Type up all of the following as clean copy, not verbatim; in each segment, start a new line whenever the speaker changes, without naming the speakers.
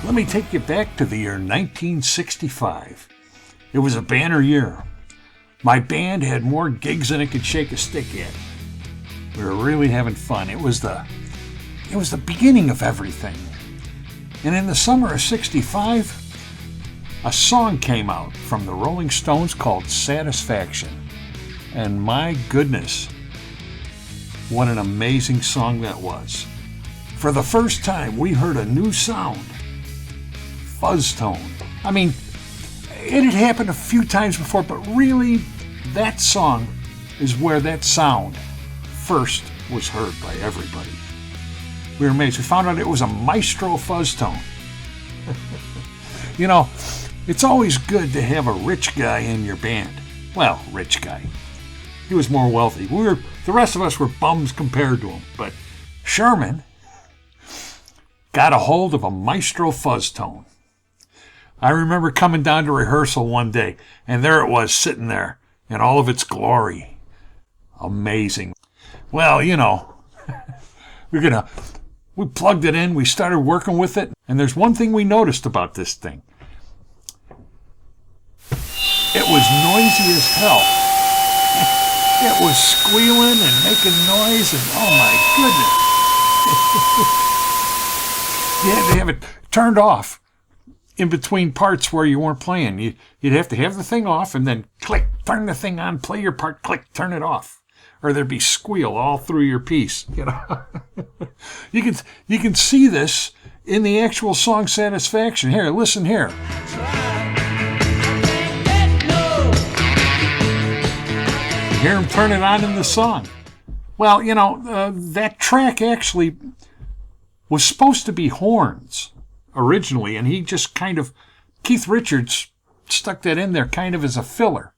Let me take you back to the year 1965. It was a banner year. My band had more gigs than it could shake a stick at. We were really having fun. It was the beginning of everything. And in the summer of '65, a song came out from the Rolling Stones called Satisfaction. And my goodness, what an amazing song that was. For the first time, we heard a new sound. Fuzztone. I mean, it had happened a few times before, but really, that song is where that sound first was heard by everybody. We were amazed. We found out it was a Maestro Fuzztone. You know, it's always good to have a rich guy in your band. Well, rich guy. He was more wealthy. The rest of us were bums compared to him. But Sherman got a hold of a Maestro Fuzztone. I remember coming down to rehearsal one day, and there it was sitting there in all of its glory. Amazing. Well, you know, we plugged it in, we started working with it, and there's one thing we noticed about this thing. It was noisy as hell. It was squealing and making noise, and oh my goodness. You had to have it turned off in between parts where you weren't playing. You'd have to have the thing off and then click, turn the thing on, play your part, click, turn it off. Or there'd be squeal all through your piece. You know, you can see this in the actual song Satisfaction. Here, listen here. You hear him turn it on in the song. Well, you know, that track actually was supposed to be horns originally, and he just Keith Richards stuck that in there kind of as a filler,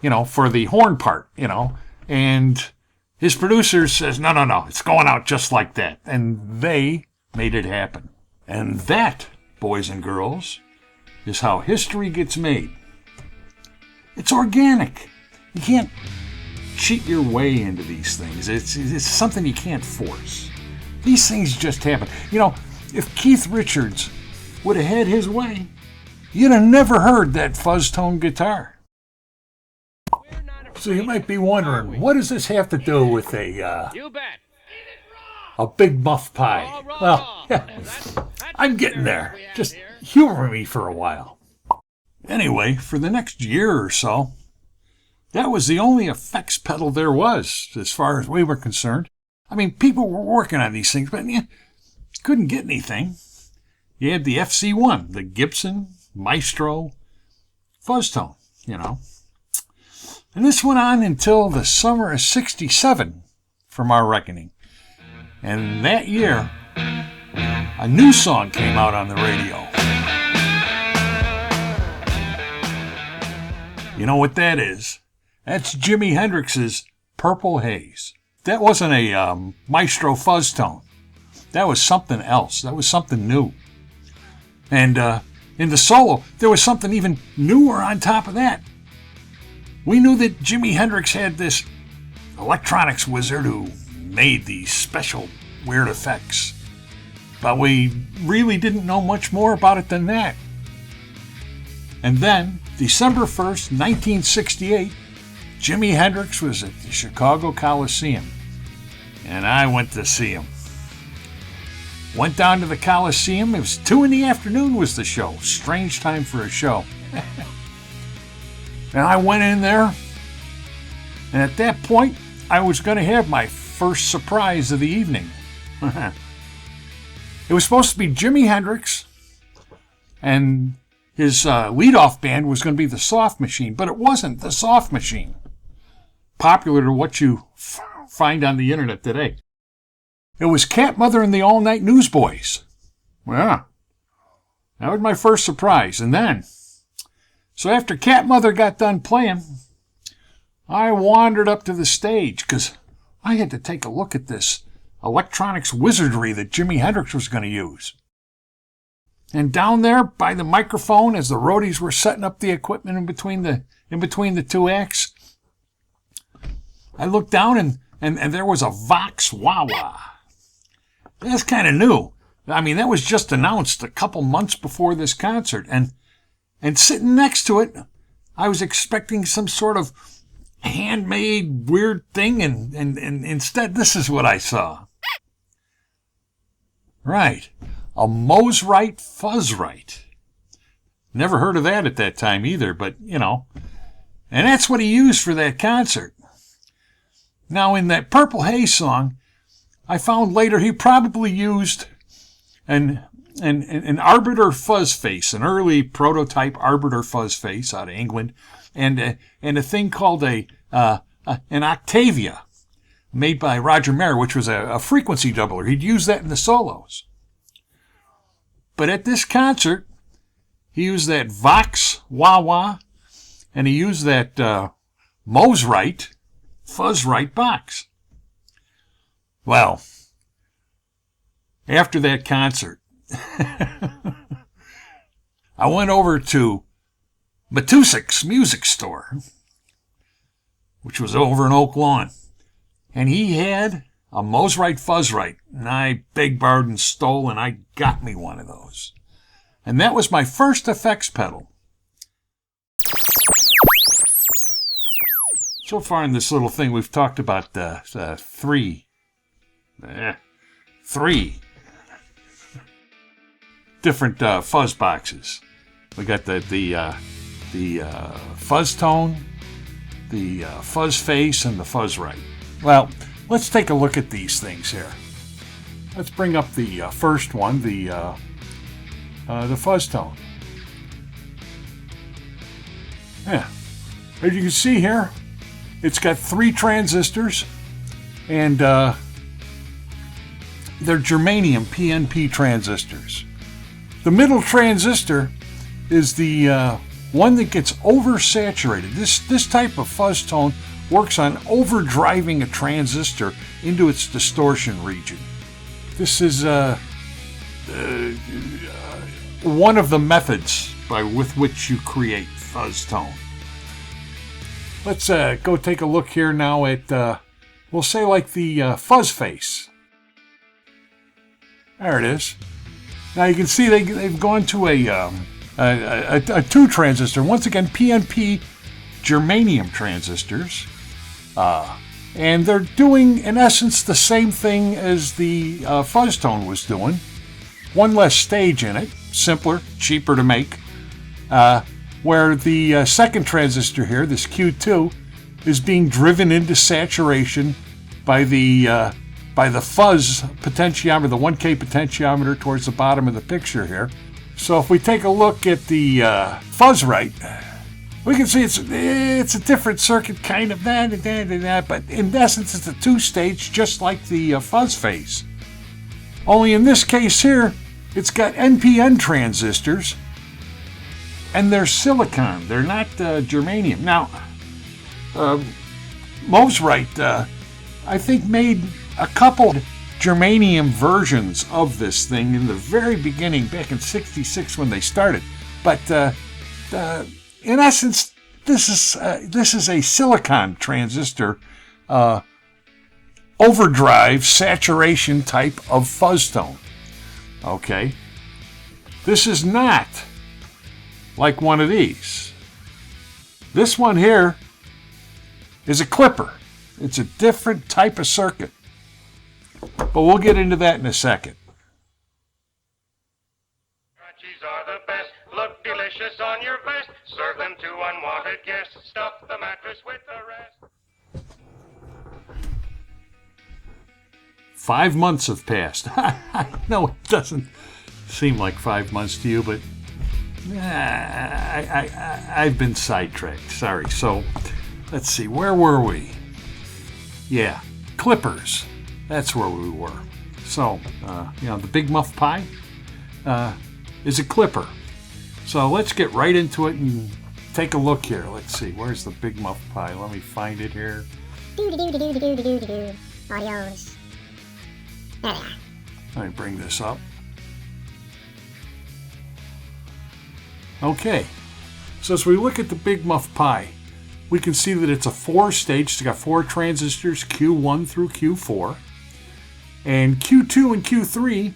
you know, for the horn part, you know. And his producer says, no, it's going out just like that. And they made it happen. And that, boys and girls, is how history gets made. It's organic. You can't cheat your way into these things. It's something you can't force. These things just happen. You know, if Keith Richards would have had his way, you'd have never heard that Fuzztone guitar. So you might be wondering, what does this have to do with a big muff pie? Well, yeah, I'm getting there. Just humor me for a while. Anyway, for the next year or so, that was the only effects pedal there was, as far as we were concerned. I mean, people were working on these things, but couldn't get anything. You had the FC1, the Gibson Maestro Fuzztone, you know. And this went on until the summer of '67, from our reckoning. And that year, a new song came out on the radio. You know what that is? That's Jimi Hendrix's Purple Haze. That wasn't a Maestro Fuzztone. That was something else. That was something new. And in the solo, there was something even newer on top of that. We knew that Jimi Hendrix had this electronics wizard who made these special weird effects. But we really didn't know much more about it than that. And then, December 1st, 1968, Jimi Hendrix was at the Chicago Coliseum. And I went to see him. Went down to the Coliseum. It was 2 p.m. was the show. Strange time for a show. And I went in there, and at that point, I was going to have my first surprise of the evening. It was supposed to be Jimi Hendrix, and his lead-off band was going to be the Soft Machine, but it wasn't the Soft Machine, popular to what you find on the internet today. It was Cat Mother and the All Night Newsboys. Yeah, that was my first surprise. And then, so after Cat Mother got done playing, I wandered up to the stage because I had to take a look at this electronics wizardry that Jimi Hendrix was going to use. And down there by the microphone, as the roadies were setting up the equipment in between the two acts, I looked down and there was a Vox Wah-Wah. That's kind of new. I mean, that was just announced a couple months before this concert. And sitting next to it, I was expecting some sort of handmade weird thing, and instead this is what I saw. Right. A Mosrite Fuzzrite. Never heard of that at that time either, but, you know. And that's what he used for that concert. Now, in that Purple Haze song, I found later he probably used an Arbiter fuzz face, an early prototype Arbiter fuzz face out of England, and a thing called an Octavia, made by Roger Mayer, which was a frequency doubler. He'd use that in the solos. But at this concert, he used that Vox wah-wah, and he used that Mosrite Fuzzrite box. Well, after that concert, I went over to Matusik's music store, which was over in Oak Lawn, and he had a Mosrite Fuzzrite, and I begged, borrowed, and stole, and I got me one of those. And that was my first effects pedal. So far in this little thing, we've talked about three different fuzz boxes. We got the Fuzztone, the Fuzz Face, and the Fuzzrite. Well, let's take a look at these things here. Let's bring up the first one, the Fuzztone. Yeah, as you can see here, it's got 3 transistors, and they're germanium PNP transistors. The middle transistor is the one that gets oversaturated. This type of Fuzztone works on overdriving a transistor into its distortion region. This is one of the methods with which you create Fuzztone. Let's go take a look here now at, we'll say like the Fuzz Face. There it is. Now you can see they've gone to a 2 transistor. Once again, PNP germanium transistors. And they're doing, in essence, the same thing as the Fuzztone was doing. One less stage in it, simpler, cheaper to make. Where the second transistor here, this Q2, is being driven into saturation by the fuzz potentiometer, the 1K potentiometer towards the bottom of the picture here. So if we take a look at the Fuzzrite, we can see it's a different circuit, kind of that, but in essence it's a 2-stage, just like the Fuzz Face. Only in this case here, it's got NPN transistors, and they're silicon. They're not germanium. Now, Mosrite, I think, made a couple germanium versions of this thing in the very beginning, back in '66 when they started. But in essence, this is a silicon transistor overdrive saturation type of Fuzztone. Okay, this is not like one of these. This one here is a clipper. It's a different type of circuit. But we'll get into that in a second.
Crunchies are the best. Look delicious on your vest. Serve them to unwanted guests. Stuff the mattress with the rest.
5 months have passed. No, it doesn't seem like 5 months to you, but I've been sidetracked. Sorry. So, let's see. Where were we? Yeah, clippers. That's where we were. So, the Big Muff Pie is a clipper. So let's get right into it and take a look here. Let's see. Where's the Big Muff Pie? Let me find it here.
Audios. There they are.
Let me bring this up. Okay. So as we look at the Big Muff Pie, we can see that it's a 4-stage. It's got 4 transistors, Q1 through Q4. And Q2 and Q3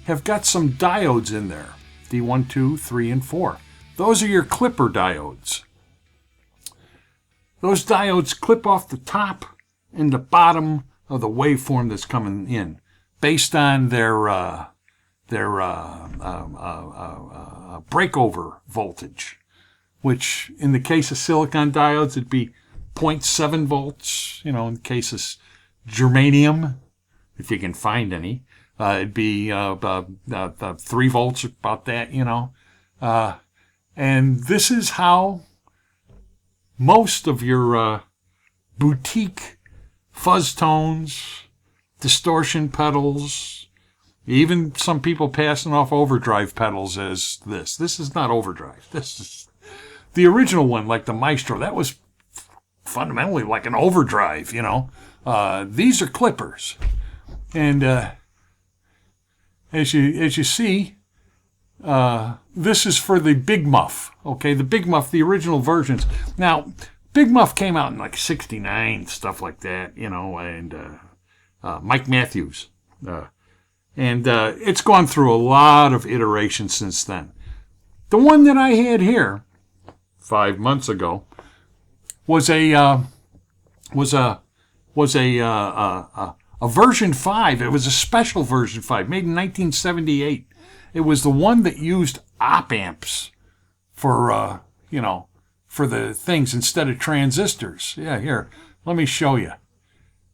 have got some diodes in there. D1, 2, 3, and 4. Those are your clipper diodes. Those diodes clip off the top and the bottom of the waveform that's coming in based on their breakover voltage, which in the case of silicon diodes, it'd be 0.7 volts. In the case of germanium, if you can find any, it'd be 3 volts, about that, and this is how most of your boutique fuzztones, distortion pedals, even some people passing off overdrive pedals as this. This is not overdrive. This is the original one, like the Maestro. That was fundamentally like an overdrive, These are clippers. And as you see, this is for the Big Muff. Okay, the Big Muff, the original versions. Now, Big Muff came out in like 69, stuff like that, and Mike Matthews. And it's gone through a lot of iterations since then. The one that I had here 5 months ago was a version 5. It was a special version 5, made in 1978. It was the one that used op amps for for the things instead of transistors. Yeah, here, let me show you.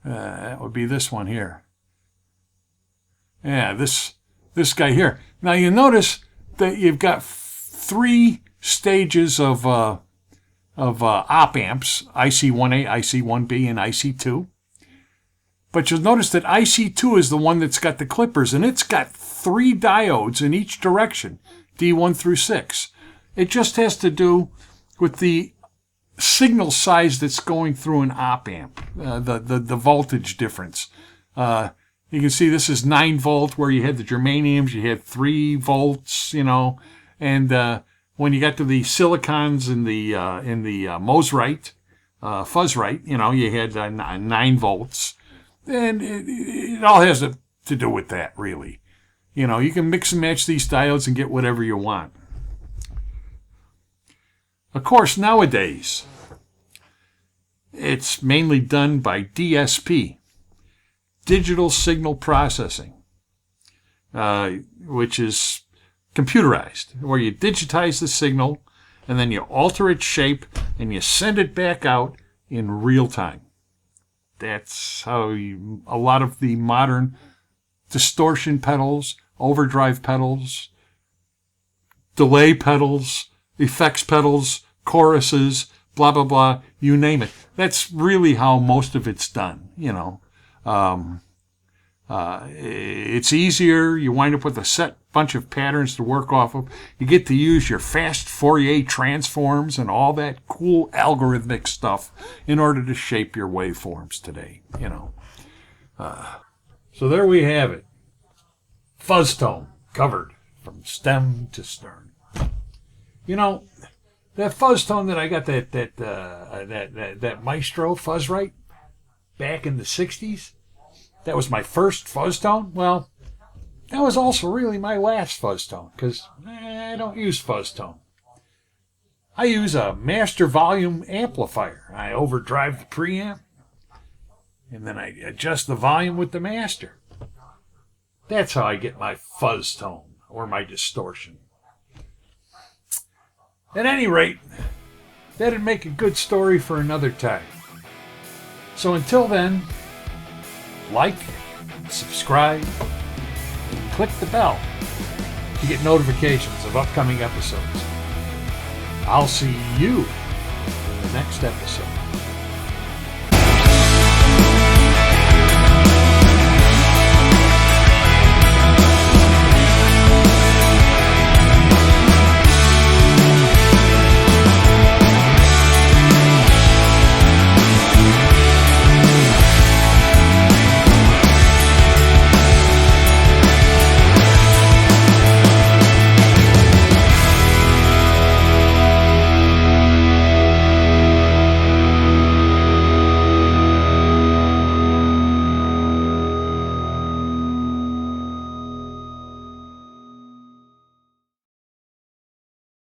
That would be this one here. Yeah, this guy here. Now you notice that you've got 3 stages of op amps: IC1A, IC1B, and IC2. But you'll notice that IC2 is the one that's got the clippers, and it's got 3 diodes in each direction, D1 through 6. It just has to do with the signal size that's going through an op amp, the voltage difference. You can see this is 9 volt, where you had the germaniums, you had 3 volts, and when you got to the silicons in the Mosrite, Fuzzrite, you had 9 volts. And it all has to do with that, really. You can mix and match these diodes and get whatever you want. Of course, nowadays, it's mainly done by DSP, digital signal processing, which is computerized, where you digitize the signal and then you alter its shape and you send it back out in real time. That's how a lot of the modern distortion pedals, overdrive pedals, delay pedals, effects pedals, choruses, blah, blah, blah, you name it. That's really how most of it's done, It's easier. You wind up with a set bunch of patterns to work off of. You get to use your fast Fourier transforms and all that cool algorithmic stuff in order to shape your waveforms today, So there we have it. Fuzztone, covered from stem to stern. That Fuzztone that I got, that Maestro Fuzzrite back in the 60s, that was my first Fuzztone. Well, that was also really my last Fuzztone, because I don't use Fuzztone. I use a master volume amplifier. I overdrive the preamp, and then I adjust the volume with the master. That's how I get my Fuzztone, or my distortion. At any rate, that'd make a good story for another time. So until then, like, subscribe, and click the bell to get notifications of upcoming episodes. I'll see you in the next episode.